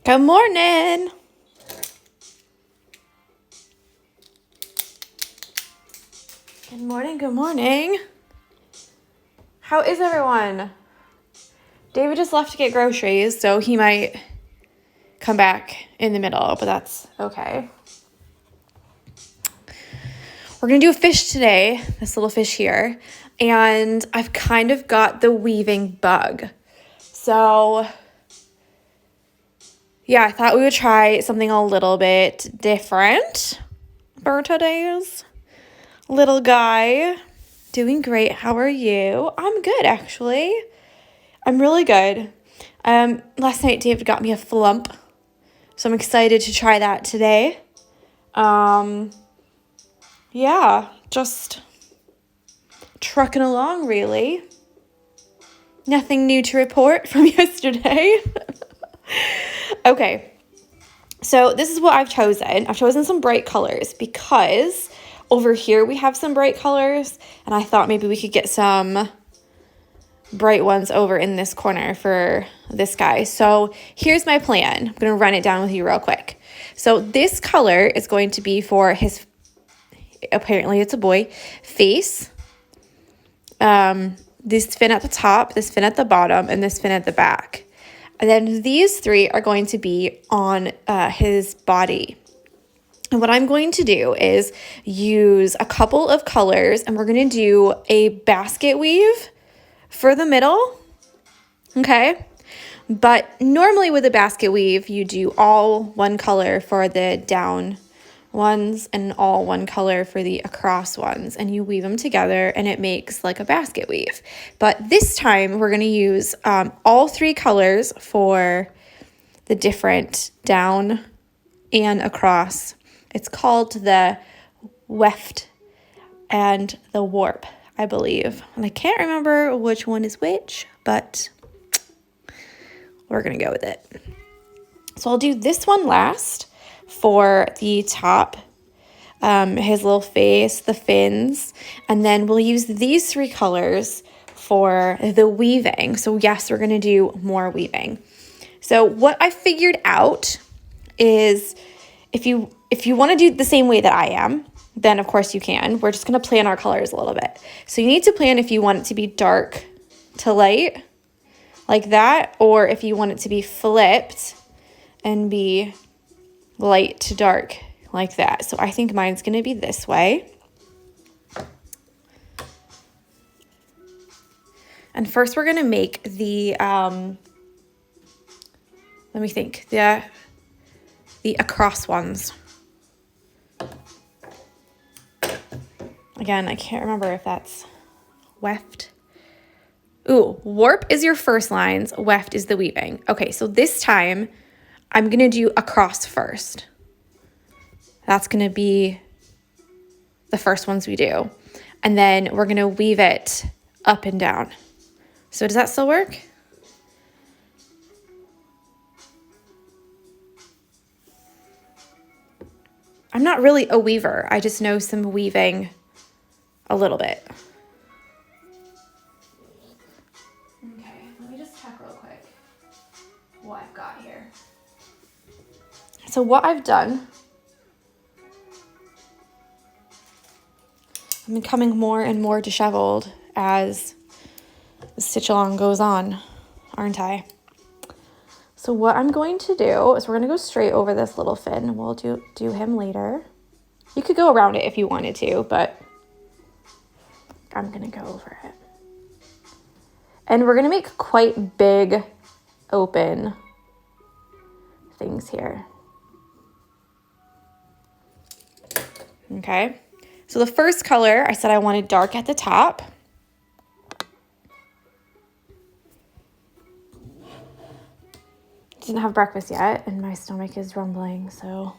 Good morning. Good morning, good morning. How is everyone? David just left to get groceries, so he might come back in the middle, but that's okay. We're going to do a fish today, this little fish here, and I've kind of got the weaving bug. So, yeah, I thought we would try something a little bit different for today's little guy. Doing great. How are you? I'm good, actually. I'm really good. Last night, David got me a flump, so I'm excited to try that today. Yeah, just trucking along, really. Nothing new to report from yesterday. Okay, so this is what I've chosen. I've chosen some bright colors because over here we have some bright colors, and I thought maybe we could get some bright ones over in this corner for this guy. So here's my plan. I'm going to run it down with you real quick. So this color is going to be for his, apparently it's a boy, face. This fin at the top, this fin at the bottom, and this fin at the back. And then these three are going to be on his body. And what I'm going to do is use a couple of colors, and we're going to do a basket weave for the middle, okay? But normally with a basket weave, you do all one color for the down ones and all one color for the across ones, and you weave them together and it makes like a basket weave. But this time we're going to use all three colors for the different down and across. It's called the weft and the warp, I believe. And I can't remember which one is which, but we're going to go with it. So I'll do this one last for the top, his little face, the fins, and then we'll use these three colors for the weaving. So yes, we're going to do more weaving. So what I figured out is if you want to do it the same way that I am, then of course you can. We're just going to plan our colors a little bit. So you need to plan if you want it to be dark to light like that, or if you want it to be flipped and be light to dark like that. So I think mine's going to be this way. And first we're going to make the, let me think, the across ones. Again, I can't remember if that's weft. Ooh, warp is your first lines, weft is the weaving. Okay, so this time I'm going to do across first. That's going to be the first ones we do. And then we're going to weave it up and down. So does that still work? I'm not really a weaver. I just know some weaving a little bit. Okay, let me just check real quick what I've got here. So what I've done, I'm becoming more and more disheveled as the stitch along goes on, aren't I? So what I'm going to do is we're going to go straight over this little fin. We'll do him later. You could go around it if you wanted to, but I'm going to go over it. And we're going to make quite big open things here. Okay. So the first color, I said I wanted dark at the top. Didn't have breakfast yet, and my stomach is rumbling, so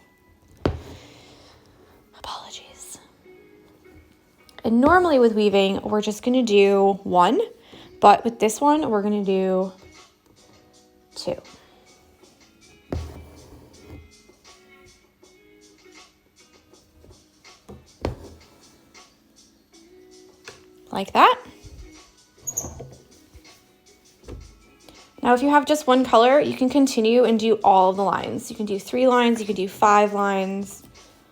apologies. And normally with weaving, we're just going to do one, but with this one, we're going to do two. Like that. Now, if you have just one color, you can continue and do all of the lines. You can do 3 lines, you can do 5 lines.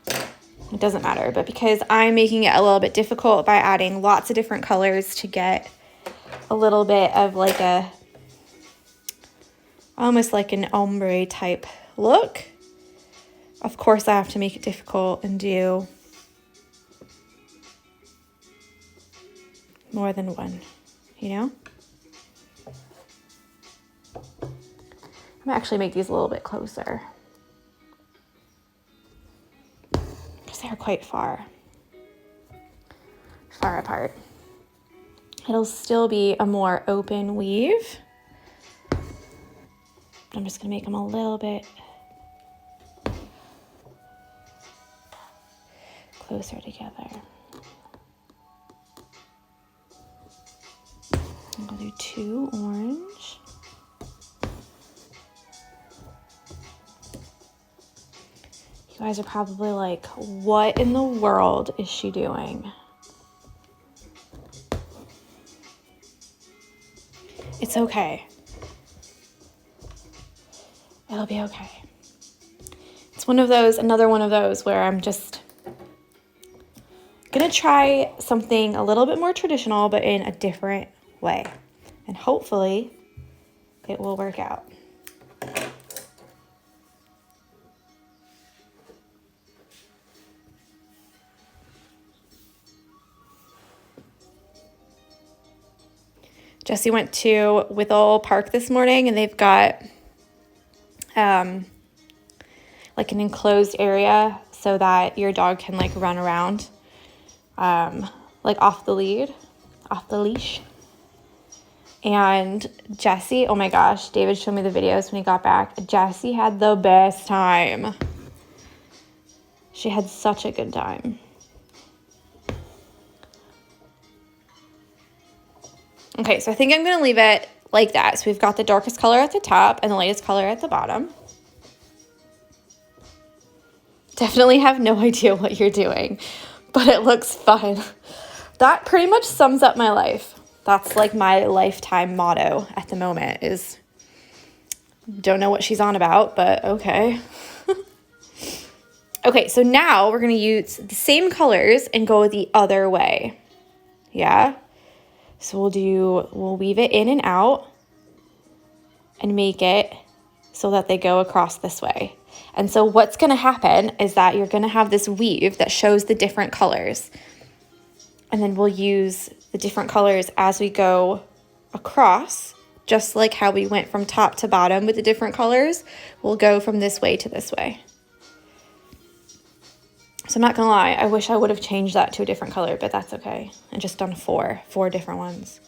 It doesn't matter, but because I'm making it a little bit difficult by adding lots of different colors to get a little bit of like a, almost like an ombre type look, of course I have to make it difficult and do more than one, you know? I'm gonna actually make these a little bit closer, because they're quite far apart. It'll still be a more open weave. I'm just gonna make them a little bit closer together. I'm gonna do 2 orange. You guys are probably like, what in the world is she doing? It's okay. It'll be okay. It's another one of those where I'm just gonna try something a little bit more traditional, but in a different way. And hopefully it will work out. Jesse went to Withall Park this morning, and they've got like an enclosed area so that your dog can like run around like off the leash. And Jesse, oh my gosh, David showed me the videos when he got back. Jesse had the best time. She had such a good time. Okay, so I think I'm going to leave it like that. So we've got the darkest color at the top and the lightest color at the bottom. Definitely have no idea what you're doing, but it looks fun. That pretty much sums up my life. That's like my lifetime motto at the moment is, don't know what she's on about, but okay. Okay, so now we're going to use the same colors and go the other way. Yeah? So we'll weave it in and out and make it so that they go across this way. And so what's going to happen is that you're going to have this weave that shows the different colors. And then we'll use the different colors as we go across, just like how we went from top to bottom with the different colors. We'll go from this way to this way. So I'm not gonna lie, I wish I would have changed that to a different color, but that's okay. And just done four different ones.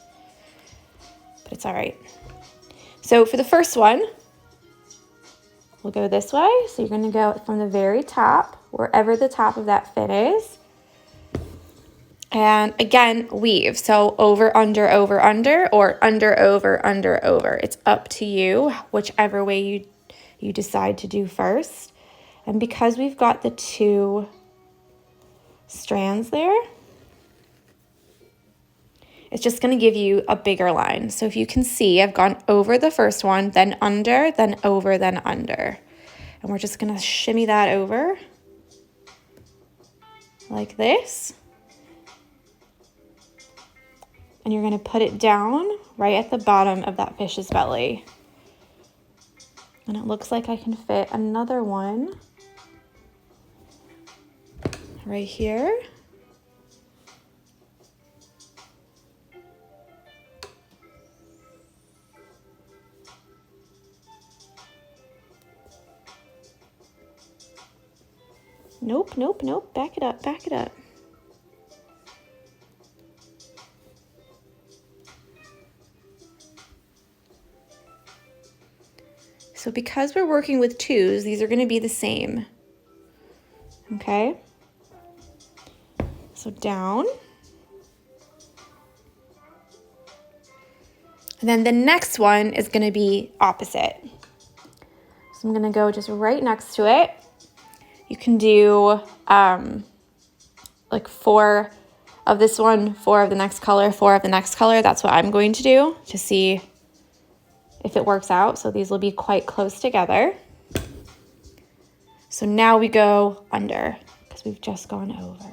But it's all right. So for the first one, we'll go this way. So you're gonna go from the very top, wherever the top of that fit is. And again, weave. So over, under, or under, over, under, over. It's up to you, whichever way you decide to do first. And because we've got the two strands there, it's just going to give you a bigger line. So if you can see, I've gone over the first one, then under, then over, then under. And we're just going to shimmy that over like this. And you're going to put it down right at the bottom of that fish's belly. And it looks like I can fit another one right here. Nope, nope, nope. Back it up, back it up. So because we're working with twos, these are going to be the same. Okay? So down. And then the next one is going to be opposite. So I'm going to go just right next to it. You can do like 4 of this one, 4 of the next color, 4 of the next color. That's what I'm going to do to see if it works out. So these will be quite close together. So now we go under because we've just gone over.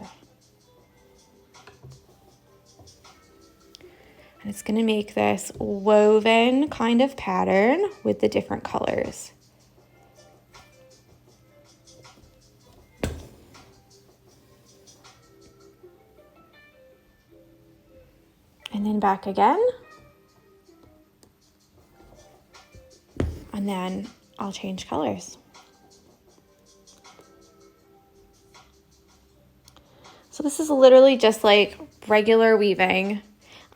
And it's going to make this woven kind of pattern with the different colors. And then back again. And then I'll change colors. So this is literally just like regular weaving.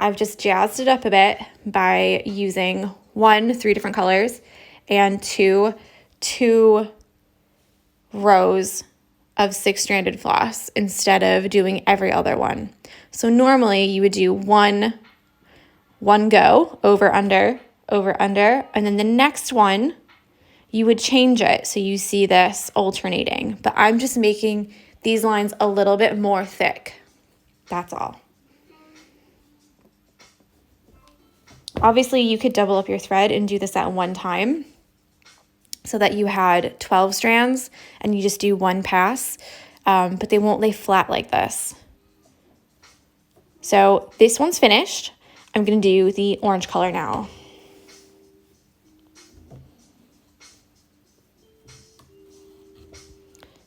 I've just jazzed it up a bit by using 1, 3 different colors, and 2 rows of 6-stranded floss instead of doing every other one. So normally you would do one go, over, under, and then the next one you would change it so you see this alternating. But I'm just making these lines a little bit more thick. That's all. Obviously, you could double up your thread and do this at one time so that you had 12 strands and you just do one pass, but they won't lay flat like this. So this one's finished. I'm going to do the orange color now.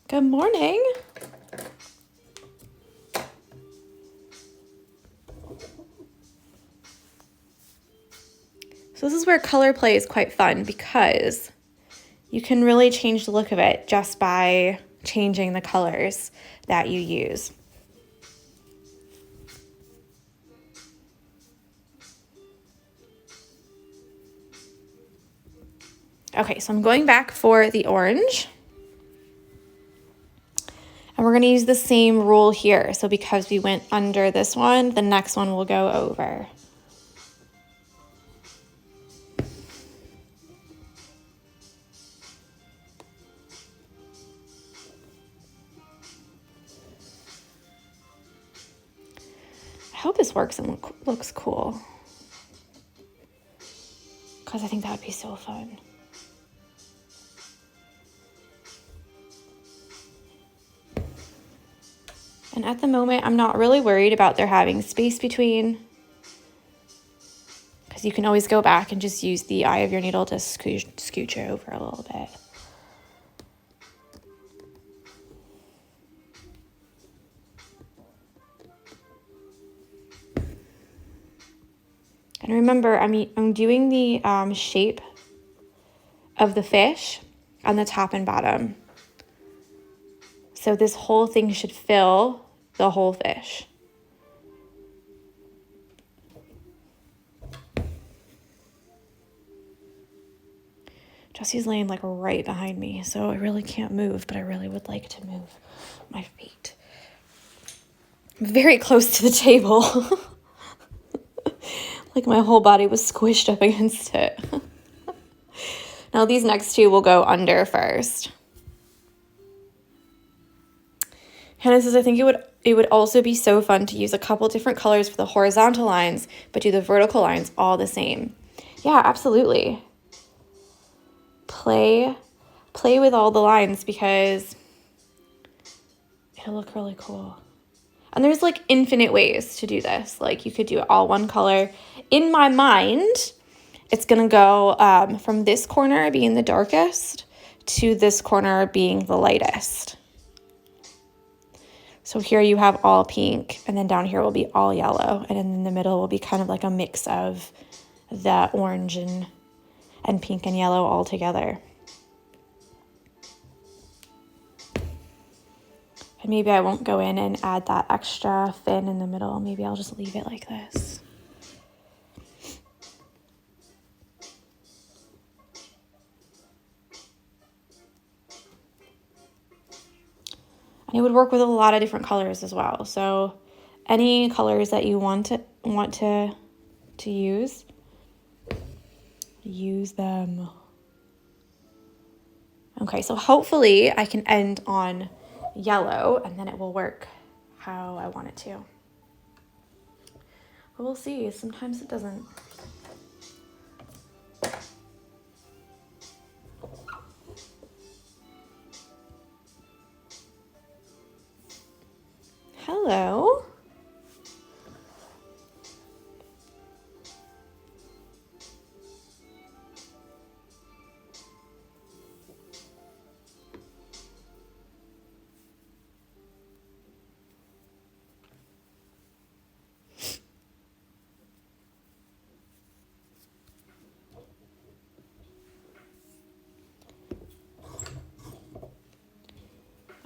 Good morning. So this is where color play is quite fun because you can really change the look of it just by changing the colors that you use. Okay, so I'm going back for the orange. And we're going to use the same rule here. So because we went under this one, the next one will go over. I hope this works and looks cool, because I think that would be so fun. And at the moment, I'm not really worried about there having space between, because you can always go back and just use the eye of your needle to scooch it over a little bit. And remember, I'm doing the shape of the fish on the top and bottom. So this whole thing should fill the whole fish. Jesse's laying like right behind me, so I really can't move, but I really would like to move my feet. I'm very close to the table. Like my whole body was squished up against it. Now these next two will go under first. Hannah says, I think it would also be so fun to use a couple different colors for the horizontal lines, but do the vertical lines all the same. Yeah, absolutely. Play with all the lines because it'll look really cool. And there's like infinite ways to do this. Like you could do it all one color. In my mind, it's gonna go from this corner being the darkest to this corner being the lightest. So here you have all pink, and then down here will be all yellow, and in the middle will be kind of like a mix of the orange and pink and yellow all together. And maybe I won't go in and add that extra fin in the middle. Maybe I'll just leave it like this. And it would work with a lot of different colors as well. So any colors that you want to use them. Okay, so hopefully I can end on yellow and then it will work how I want it to. But we'll see. Sometimes it doesn't. Hello.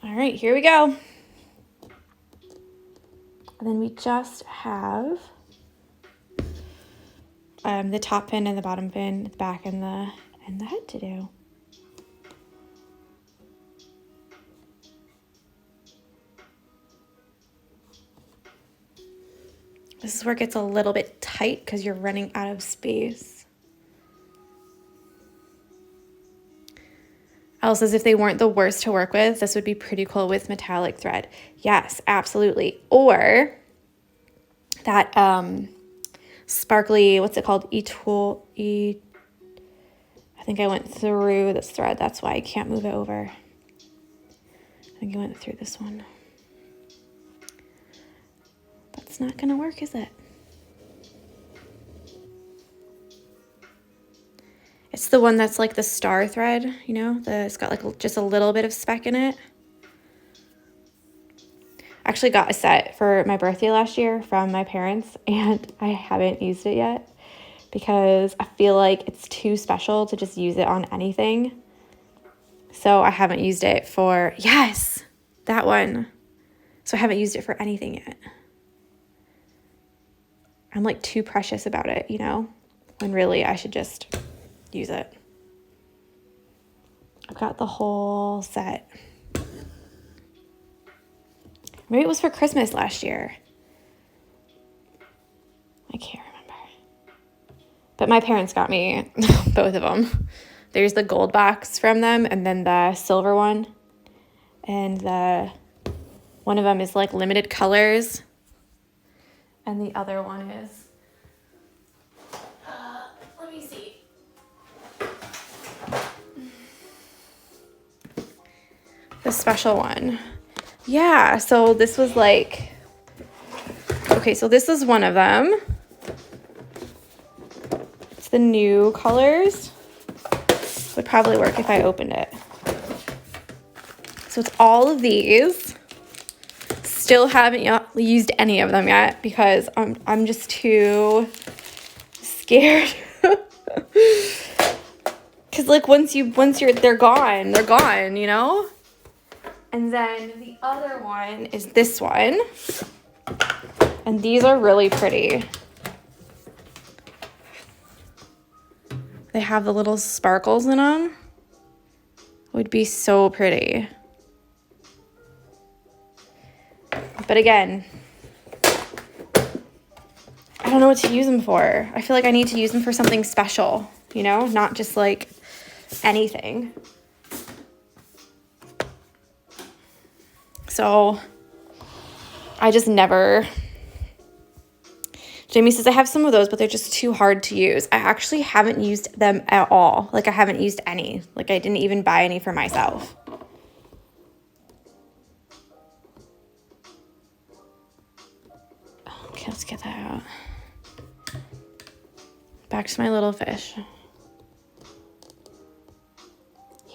All right, here we go. And then we just have the top pin and the bottom pin, the back and the head to do. This is where it gets a little bit tight because you're running out of space. Elle says if they weren't the worst to work with, this would be pretty cool with metallic thread. Yes, absolutely. Or that sparkly, what's it called? I think I went through this thread. That's why I can't move it over. I think I went through this one. That's not gonna work, is it? It's the one that's like the star thread, you know, it's got like just a little bit of speck in it. I actually got a set for my birthday last year from my parents, and I haven't used it yet because I feel like it's too special to just use it on anything. So I haven't used it for, yes, that one. So I haven't used it for anything yet. I'm like too precious about it, you know, when really I should just use it. I've got the whole set. Maybe it was for Christmas last year. I can't remember. But my parents got me both of them. There's the gold box from them and then the silver one. And one of them is like limited colors. And the other one is, let me see. The special one. Yeah, so this was like, okay, so this is one of them. It's the new colors. Would probably work if I opened it. So it's all of these. Still haven't used any of them yet because I'm just too scared. Cause like once they're gone, you know? And then the other one is this one. And these are really pretty. They have the little sparkles in them. Would be so pretty. But again, I don't know what to use them for. I feel like I need to use them for something special, you know, not just like anything. So I just never. Jamie says, I have some of those, but they're just too hard to use. I actually haven't used them at all. Like I haven't used any. Like I didn't even buy any for myself. Okay, let's get that out. Back to my little fish.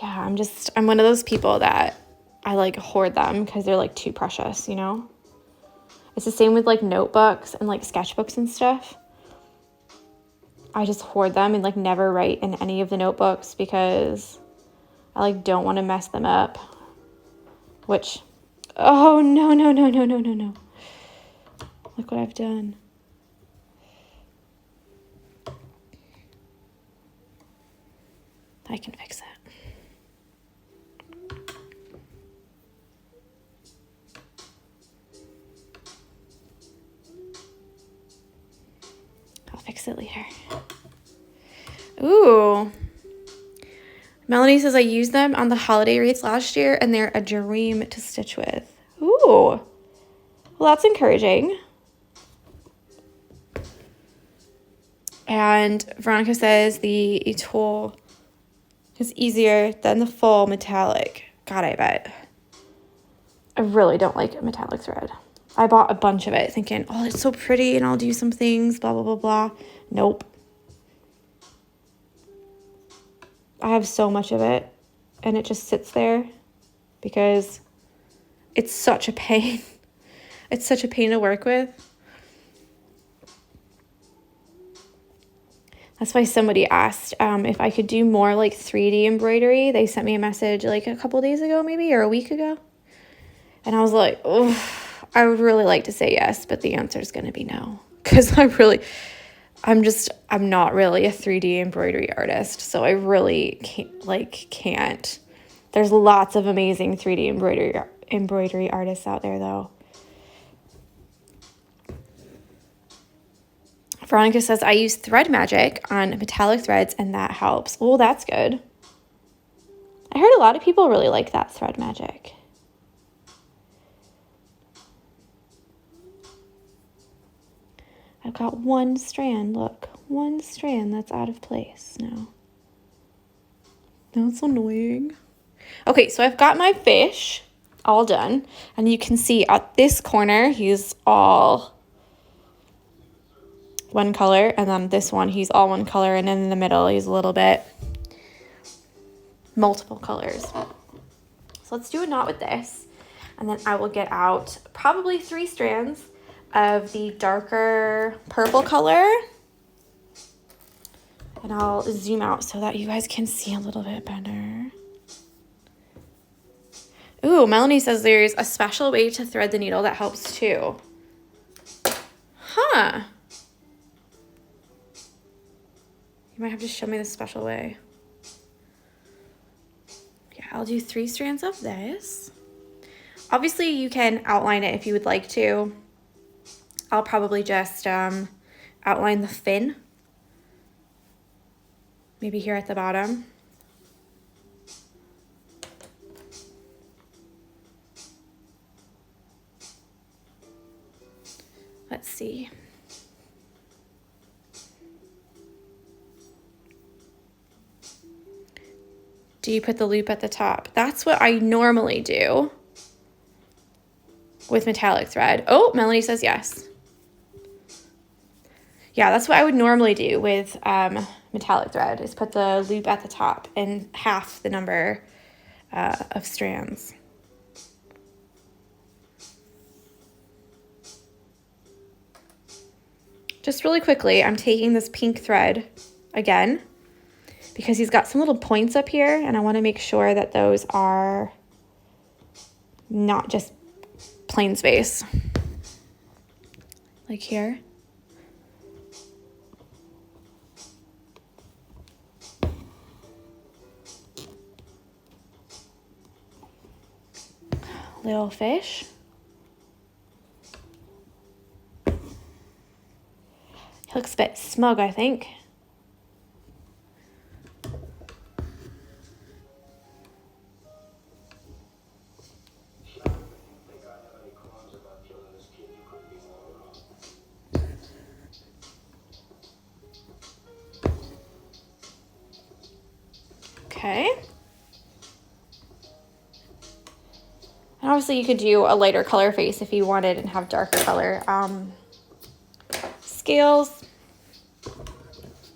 Yeah, I'm one of those people that I like hoard them because they're like too precious, you know? It's the same with like notebooks and like sketchbooks and stuff. I just hoard them and like never write in any of the notebooks because I like don't want to mess them up. Which, oh no. Look what I've done. I can fix it. I'll fix it later. Ooh. Melanie says, I used them on the holiday wreaths last year and they're a dream to stitch with. Ooh. Well, that's encouraging. And Veronica says the tool is easier than the full metallic. God, I bet. I really don't like metallic thread. I bought a bunch of it thinking, oh, it's so pretty and I'll do some things, blah, blah, blah, blah. Nope. I have so much of it and it just sits there because it's such a pain. It's such a pain to work with. That's why somebody asked if I could do more like 3D embroidery. They sent me a message like a couple days ago maybe, or a week ago. And I was like, oh, I would really like to say yes, but the answer is going to be no. Because I'm not really a 3D embroidery artist. So I really can't. There's lots of amazing 3D embroidery artists out there though. Veronica says, I use thread magic on metallic threads and that helps. Oh, that's good. I heard a lot of people really like that thread magic. I've got one strand, look. One strand that's out of place now. That's annoying. Okay, so I've got my fish all done. And you can see at this corner, he's all one color, and then this one he's all one color, and then in the middle he's a little bit multiple colors. So let's do a knot with this, and then I will get out probably 3 strands of the darker purple color, and I'll zoom out so that you guys can see a little bit better. Ooh, Melanie says there's a special way to thread the needle that helps too. Huh. You might have to show me the special way. Yeah, I'll do 3 strands of this. Obviously, you can outline it if you would like to. I'll probably just outline the fin. Maybe here at the bottom. Let's see. Do you put the loop at the top? That's what I normally do with metallic thread. Oh, Melanie says yes. Yeah, that's what I would normally do with metallic thread, is put the loop at the top and half the number of strands. Just really quickly, I'm taking this pink thread again, because he's got some little points up here, and I want to make sure that those are not just plain space. Like here. Little fish. He looks a bit smug, I think. Okay. And obviously you could do a lighter color face if you wanted and have darker color. Scales,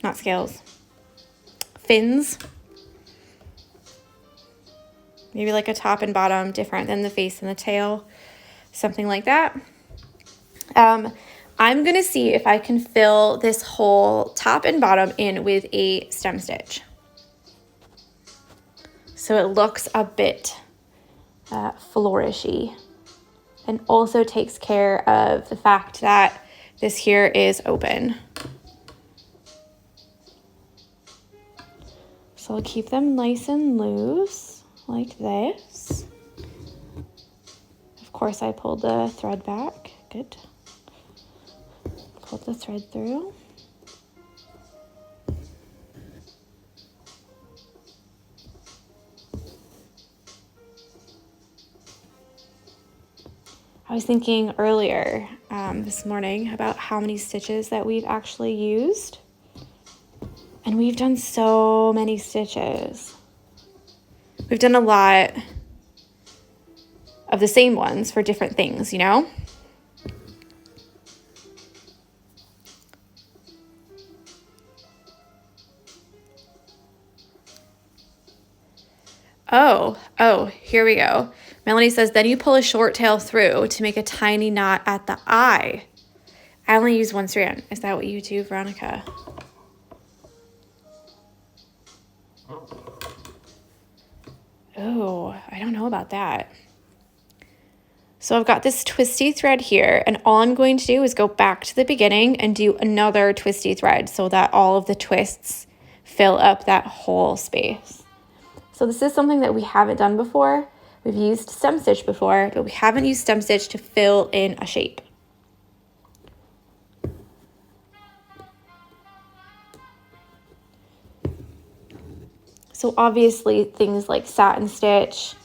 not scales, fins. Maybe like a top and bottom different than the face and the tail, something like that. I'm gonna see if I can fill this whole top and bottom in with a stem stitch, so it looks a bit flourishy, and also takes care of the fact that this here is open. So I'll keep them nice and loose like this. Of course, I pulled the thread back. Good. Pulled the thread through. I was thinking earlier this morning about how many stitches that we've actually used. And we've done so many stitches. We've done a lot of the same ones for different things, you know? Oh, here we go. Melanie says, then you pull a short tail through to make a tiny knot at the eye. I only use one strand. Is that what you do, Veronica? Oh, I don't know about that. So I've got this twisty thread here, and all I'm going to do is go back to the beginning and do another twisty thread so that all of the twists fill up that whole space. So this is something that we haven't done before. We've used stem stitch before, but we haven't used stem stitch to fill in a shape. So obviously things like satin stitch,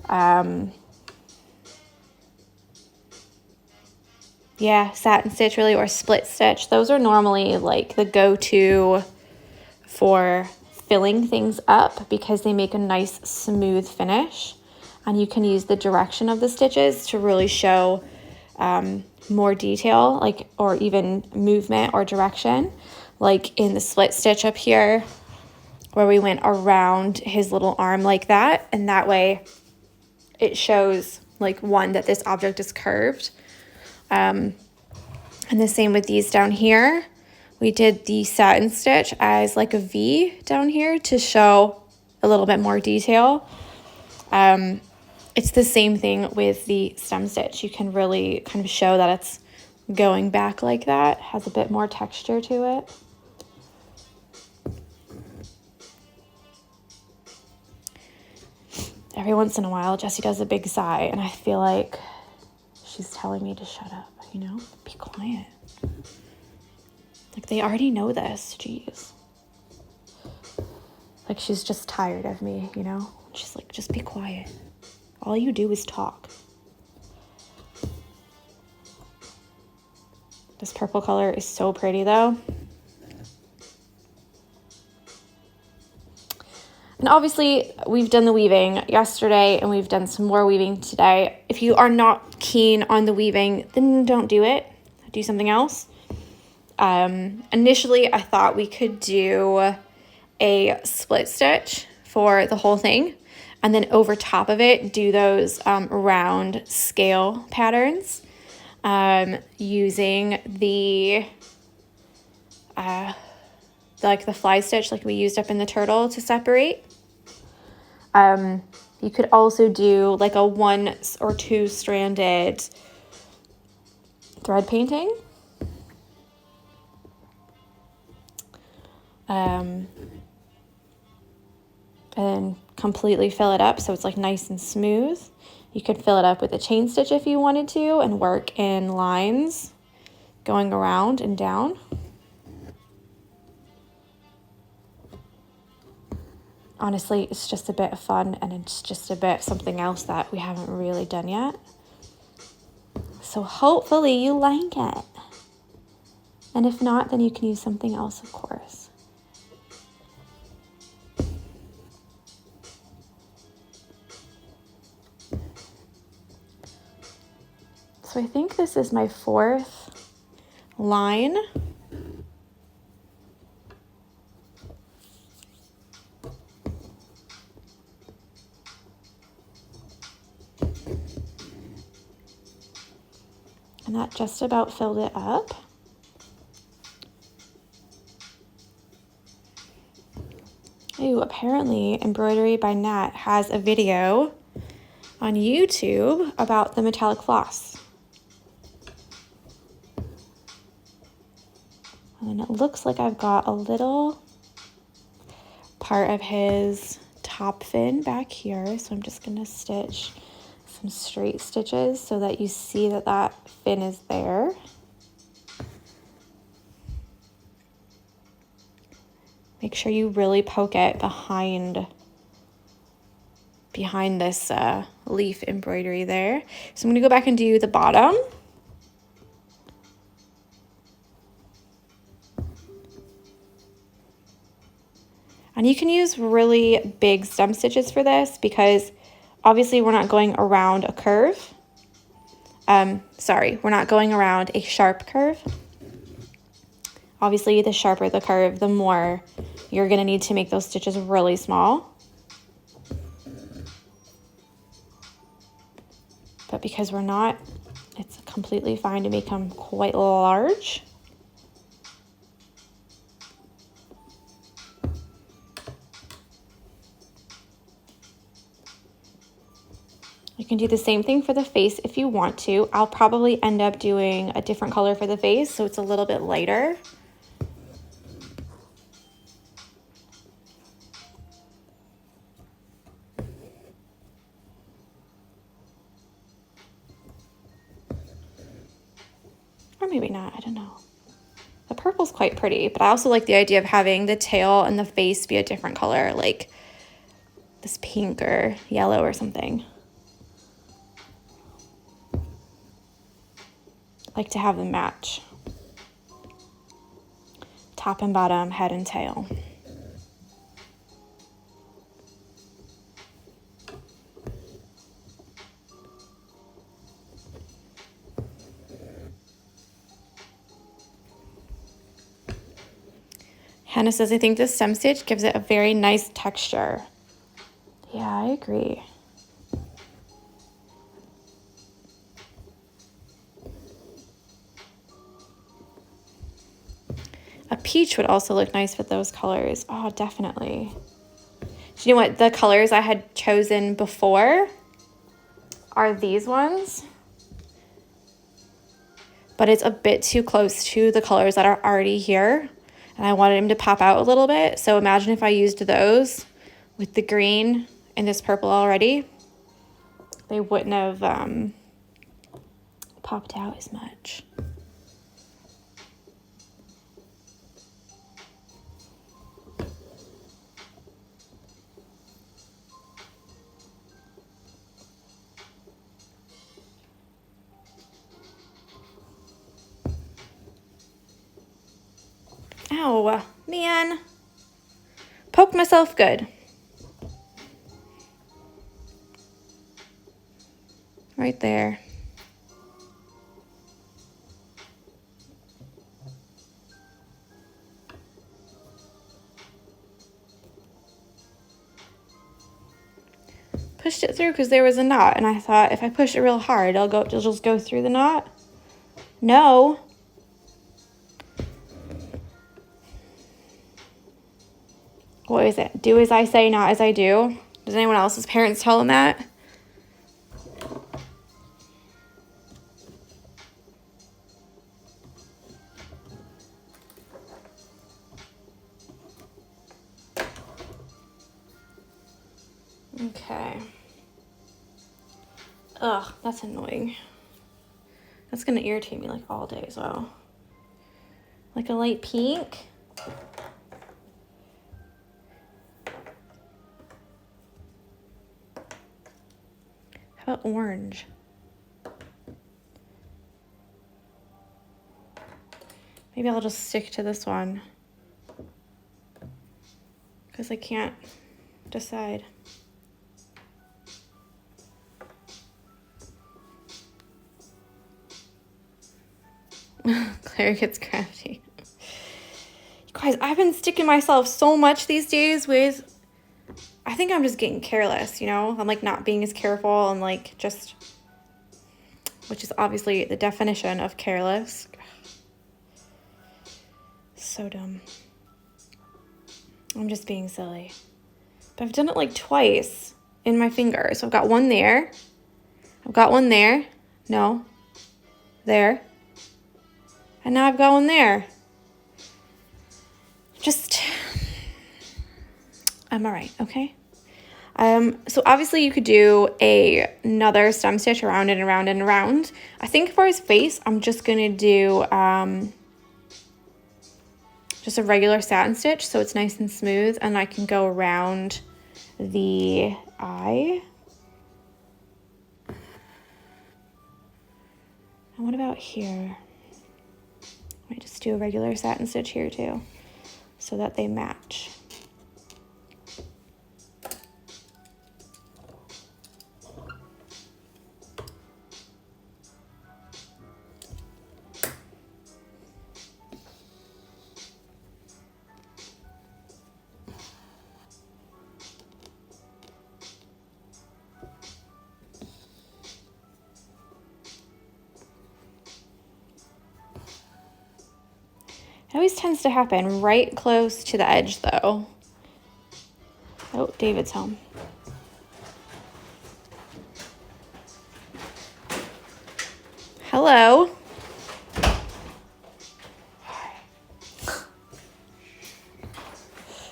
satin stitch really, or split stitch. Those are normally like the go-to for filling things up because they make a nice smooth finish. And you can use the direction of the stitches to really show more detail, like, or even movement or direction, like in the split stitch up here where we went around his little arm like that. And that way it shows like one, that this object is curved. And the same with these down here. We did the satin stitch as like a V down here to show a little bit more detail. It's the same thing with the stem stitch. You can really kind of show that it's going back like that, has a bit more texture to it. Every once in a while, Jessie does a big sigh, and I feel like she's telling me to shut up, you know? Be quiet. Like, they already know this, jeez. Like, she's just tired of me, you know? She's like, just be quiet. All you do is talk. This purple color is so pretty, though. And obviously, we've done the weaving yesterday, and we've done some more weaving today. If you are not keen on the weaving, then don't do it. Do something else. Initially, I thought we could do a split stitch for the whole thing, and then over top of it, do those round scale patterns using the like the fly stitch like we used up in the turtle to separate. You could also do like a 1 or 2 stranded thread painting. And completely fill it up so it's like nice and smooth. You could fill it up with a chain stitch if you wanted to and work in lines going around and down. Honestly, it's just a bit of fun, and it's just a bit something else that we haven't really done yet. So hopefully you like it. And if not, then you can use something else, of course. So I think this is my 4th line. And that just about filled it up. Ooh, apparently Embroidery by Nat has a video on YouTube about the metallic floss. And then it looks like I've got a little part of his top fin back here. So I'm just gonna stitch some straight stitches so that you see that that fin is there. Make sure you really poke it behind this leaf embroidery there. So I'm gonna go back and do the bottom. And you can use really big stem stitches for this because obviously we're not going around a curve. We're not going around a sharp curve. Obviously, the sharper the curve, the more you're gonna need to make those stitches really small. but because we're not, it's completely fine to make them quite large. You can do the same thing for the face if you want to. I'll probably end up doing a different color for the face, so it's a little bit lighter. Or maybe not, I don't know. The purple's quite pretty, but I also like the idea of having the tail and the face be a different color, like this pink or yellow or something. I like to have them match. Top and bottom, head and tail. Hannah says, I think this stem stitch gives it a very nice texture. Yeah, I agree. A peach would also look nice with those colors. Oh, definitely. Do you know what? The colors I had chosen before are these ones. But it's a bit too close to the colors that are already here. And I wanted them to pop out a little bit. So imagine if I used those with the green and this purple already. They wouldn't have popped out as much. Ow, man. Poked myself good. Right there. Pushed it through because there was a knot, and I thought if I push it real hard, it'll just go through the knot. No. What is it? Do as I say, not as I do. Does anyone else's parents tell them that? Okay. Ugh, that's annoying. That's gonna irritate me like all day as well. Like a light pink. How about orange? Maybe I'll just stick to this one because I can't decide. Claire gets crafty. You guys, I've been sticking myself so much these days with, I think I'm just getting careless, you know? I'm like not being as careful and like just, which is obviously the definition of careless. So dumb. I'm just being silly. But I've done it like twice in my finger. So I've got one there. I've got one there. No. There. And now I've got one there. Just, I'm all right, okay? So obviously you could do another stem stitch around and around and around. I think for his face, I'm just gonna do just a regular satin stitch so it's nice and smooth, and I can go around the eye. And what about here? I might just do a regular satin stitch here too, so that they match. always tends to happen right close to the edge though. Oh, David's home. Hello.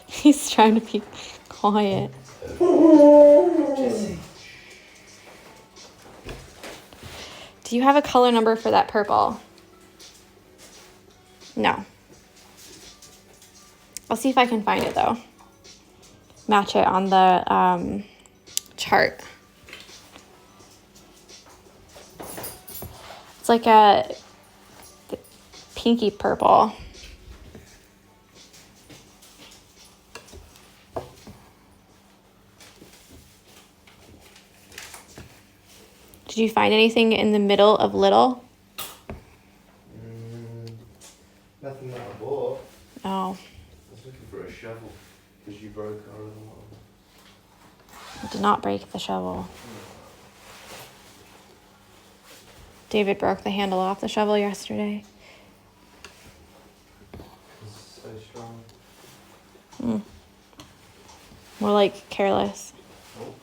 He's trying to be quiet. Jesse. Do you have a color number for that purple? No. I'll see if I can find it though. Match it on the chart. It's like a pinky purple. Did you find anything in the middle of little? Nothing that I bought. Oh. I was looking for a shovel because you broke our other one. I did not break the shovel. David broke the handle off the shovel yesterday. It's so strong. More like careless. Oh.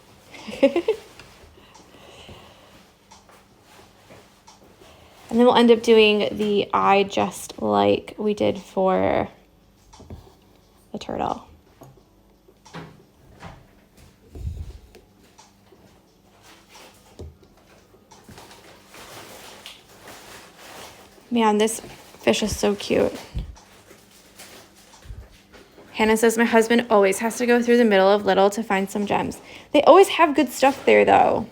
And then we'll end up doing the eye just like we did for the turtle. Man, this fish is so cute. Hannah says, my husband always has to go through the middle of little to find some gems. They always have good stuff there, though.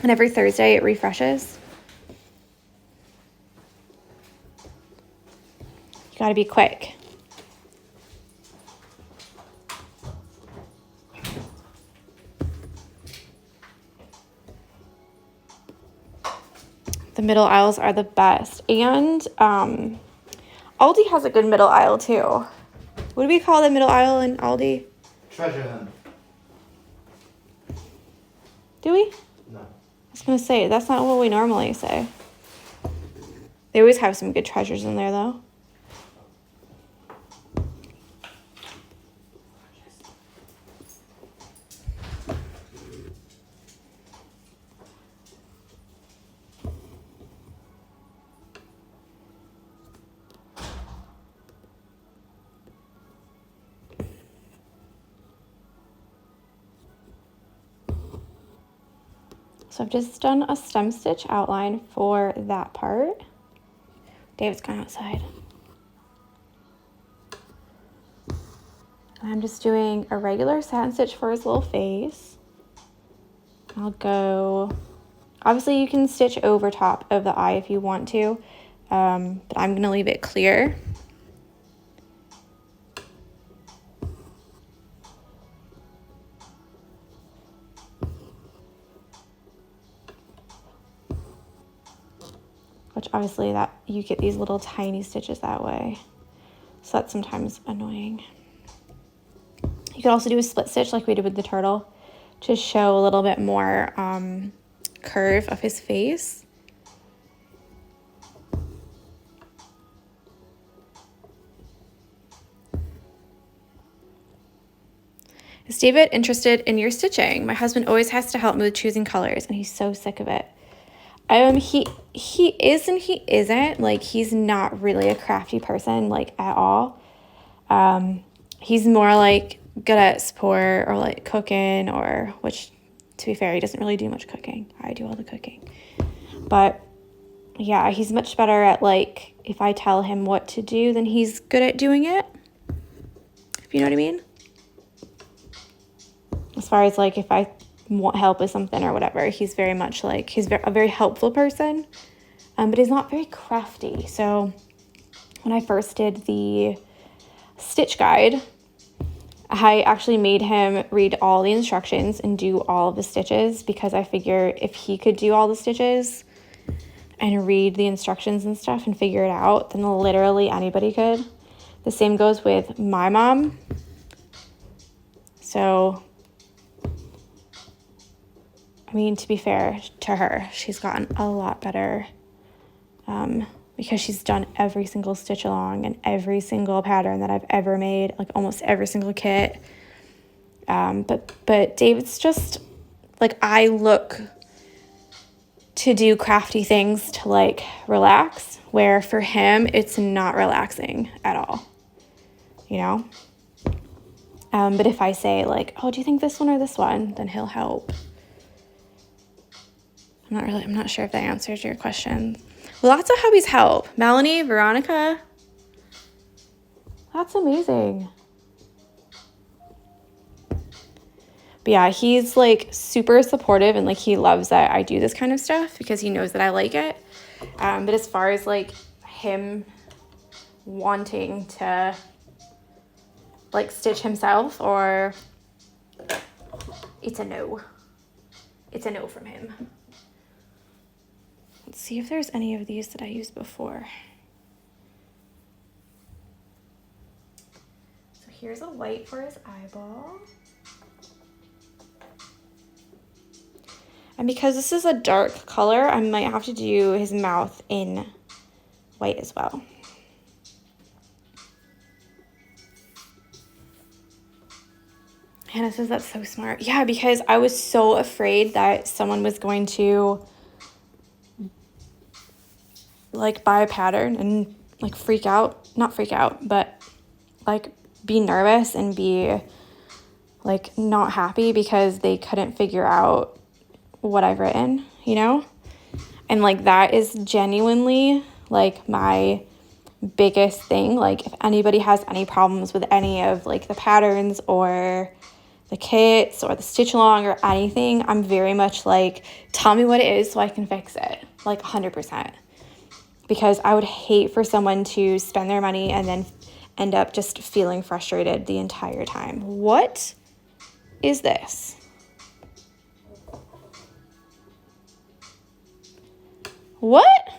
And every Thursday it refreshes. You gotta be quick. The middle aisles are the best. And Aldi has a good middle aisle too. What do we call the middle aisle in Aldi? Treasure hunt. Do we? No. I was gonna say, that's not what we normally say. They always have some good treasures in there though. So I've just done a stem stitch outline for that part. David's gone outside. I'm just doing a regular satin stitch for his little face. I'll go, obviously you can stitch over top of the eye if you want to, but I'm gonna leave it clear. Which obviously that you get these little tiny stitches that way. So that's sometimes annoying. You could also do a split stitch like we did with the turtle to show a little bit more curve of his face. Is David interested in your stitching? My husband always has to help me with choosing colors and he's so sick of it. He is and he isn't. Like, he's not really a crafty person, like, at all. He's more like good at sport or like cooking, or, which to be fair, he doesn't really do much cooking. I do all the cooking. But yeah, he's much better at, like, if I tell him what to do, then he's good at doing it. If you know what I mean? As far as like if I want help with something or whatever, he's very much like, he's a very helpful person, but he's not very crafty. So when I first did the stitch guide, I actually made him read all the instructions and do all of the stitches, because I figure if he could do all the stitches and read the instructions and stuff and figure it out, then literally anybody could. The same goes with my mom. So I mean, to be fair to her, she's gotten a lot better because she's done every single stitch along and every single pattern that I've ever made, like almost every single kit. But David's just like, I look to do crafty things to like relax, where for him it's not relaxing at all, you know. But if I say like, oh, do you think this one or this one, then he'll help. I'm not sure if that answers your question. Lots of hubbies help. Melanie, Veronica. That's amazing. But yeah, he's like super supportive, and like he loves that I do this kind of stuff because he knows that I like it. But as far as like him wanting to like stitch himself, or it's a no. It's a no from him. Let's see if there's any of these that I used before. So here's a white for his eyeball. And because this is a dark color, I might have to do his mouth in white as well. Hannah says that's so smart. Yeah, because I was so afraid that someone was going to like buy a pattern and like not freak out, but like be nervous and be like not happy because they couldn't figure out what I've written, you know? And like that is genuinely like my biggest thing. Like if anybody has any problems with any of like the patterns or the kits or the stitch along or anything, I'm very much like, tell me what it is so I can fix it, like 100%. Because I would hate for someone to spend their money and then end up just feeling frustrated the entire time. What is this? What?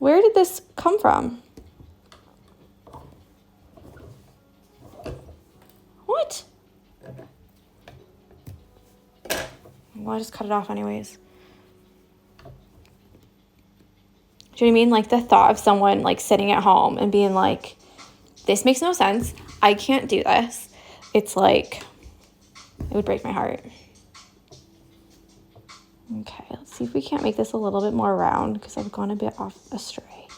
Where did this come from? What? Well, I just cut it off anyways. Do you know what I mean? Like the thought of someone like sitting at home and being like, this makes no sense. I can't do this. It's like, it would break my heart. Okay, let's see if we can't make this a little bit more round because I've gone a bit off astray.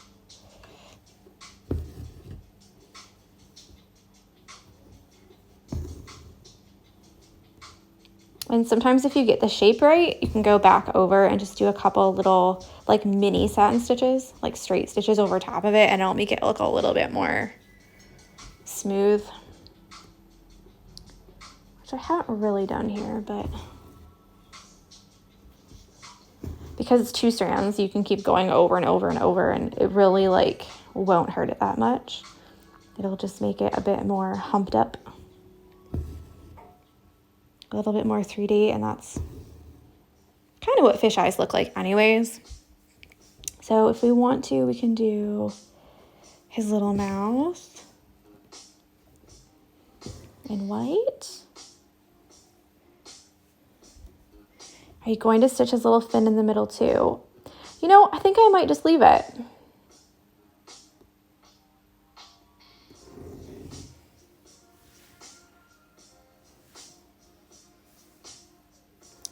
And sometimes if you get the shape right, you can go back over and just do a couple little like mini satin stitches, like straight stitches over top of it, and it'll make it look a little bit more smooth. Which I haven't really done here, but because it's 2 strands, you can keep going over and over and over, and it really like won't hurt it that much. It'll just make it a bit more humped up, a little bit more 3D, and that's kind of what fish eyes look like anyways. So if we want to, we can do his little mouth in white. Are you going to stitch his little fin in the middle too? You know, I think I might just leave it.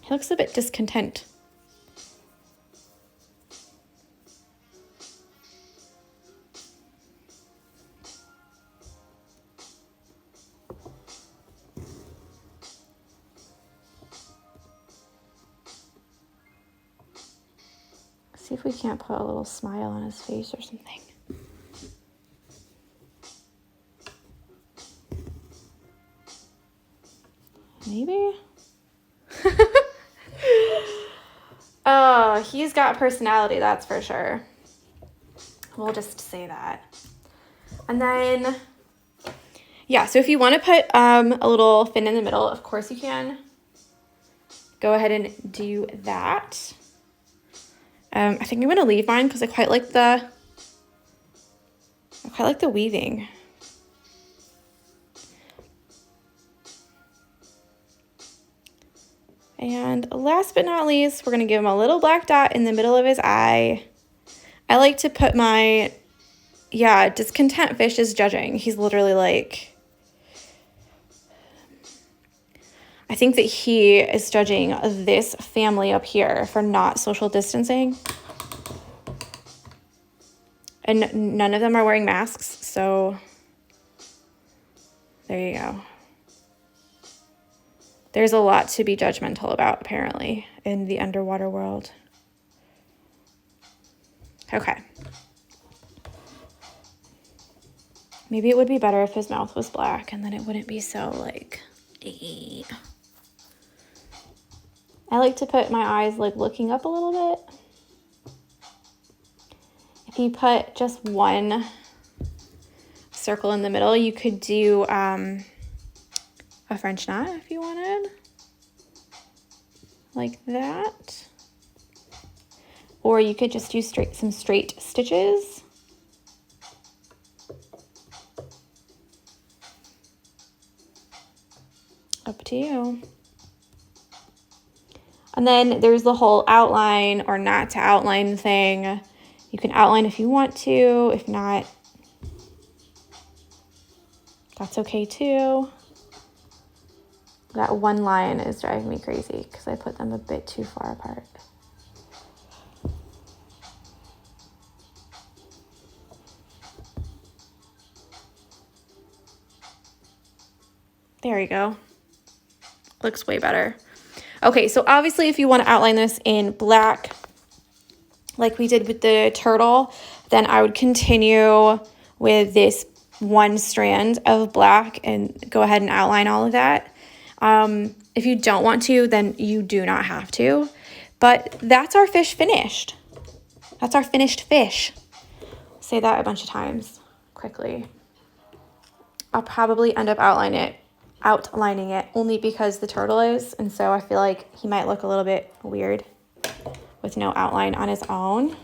He looks a bit discontent. See if we can't put a little smile on his face or something. Maybe? Oh, he's got personality, that's for sure. We'll just say that. And then, yeah, so if you want to put a little fin in the middle, of course you can. Go ahead and do that. I think I'm going to leave mine because I quite like the weaving. And last but not least, we're going to give him a little black dot in the middle of his eye. I like to put my, discontent fish is judging. He's literally like, I think that he is judging this family up here for not social distancing. And none of them are wearing masks, so there you go. There's a lot to be judgmental about, apparently, in the underwater world. Okay. Maybe it would be better if his mouth was black, and then it wouldn't be so, like, I like to put my eyes, like, looking up a little bit. If you put just one circle in the middle, you could do a French knot if you wanted. Like that. Or you could just do some straight stitches. Up to you. And then there's the whole outline or not to outline thing. You can outline if you want to. If not, that's okay too. That one line is driving me crazy because I put them a bit too far apart. There you go. Looks way better. Okay, so obviously if you want to outline this in black, like we did with the turtle, then I would continue with this one strand of black and go ahead and outline all of that. If you don't want to, then you do not have to. But that's our fish finished. That's our finished fish. Say that a bunch of times quickly. I'll probably end up outlining it only because the turtle is, and so I feel like he might look a little bit weird with no outline on his own.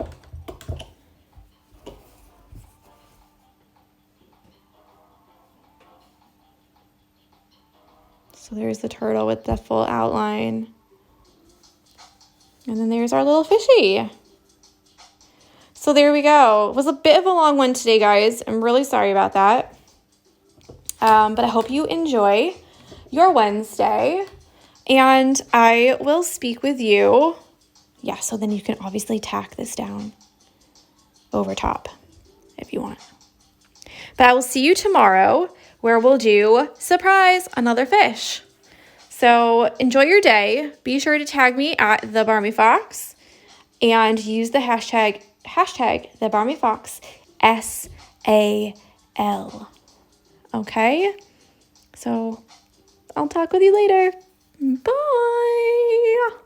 So there's the turtle with the full outline. And then there's our little fishy. So there we go. It was a bit of a long one today, guys. I'm really sorry about that. But I hope you enjoy your Wednesday. And I will speak with you. Yeah, so then you can obviously tack this down over top if you want. But I will see you tomorrow where we'll do, surprise, another fish. So enjoy your day. Be sure to tag me at the Barmy Fox and use the hashtag the Barmy Fox SAL. Okay? So I'll talk with you later. Bye.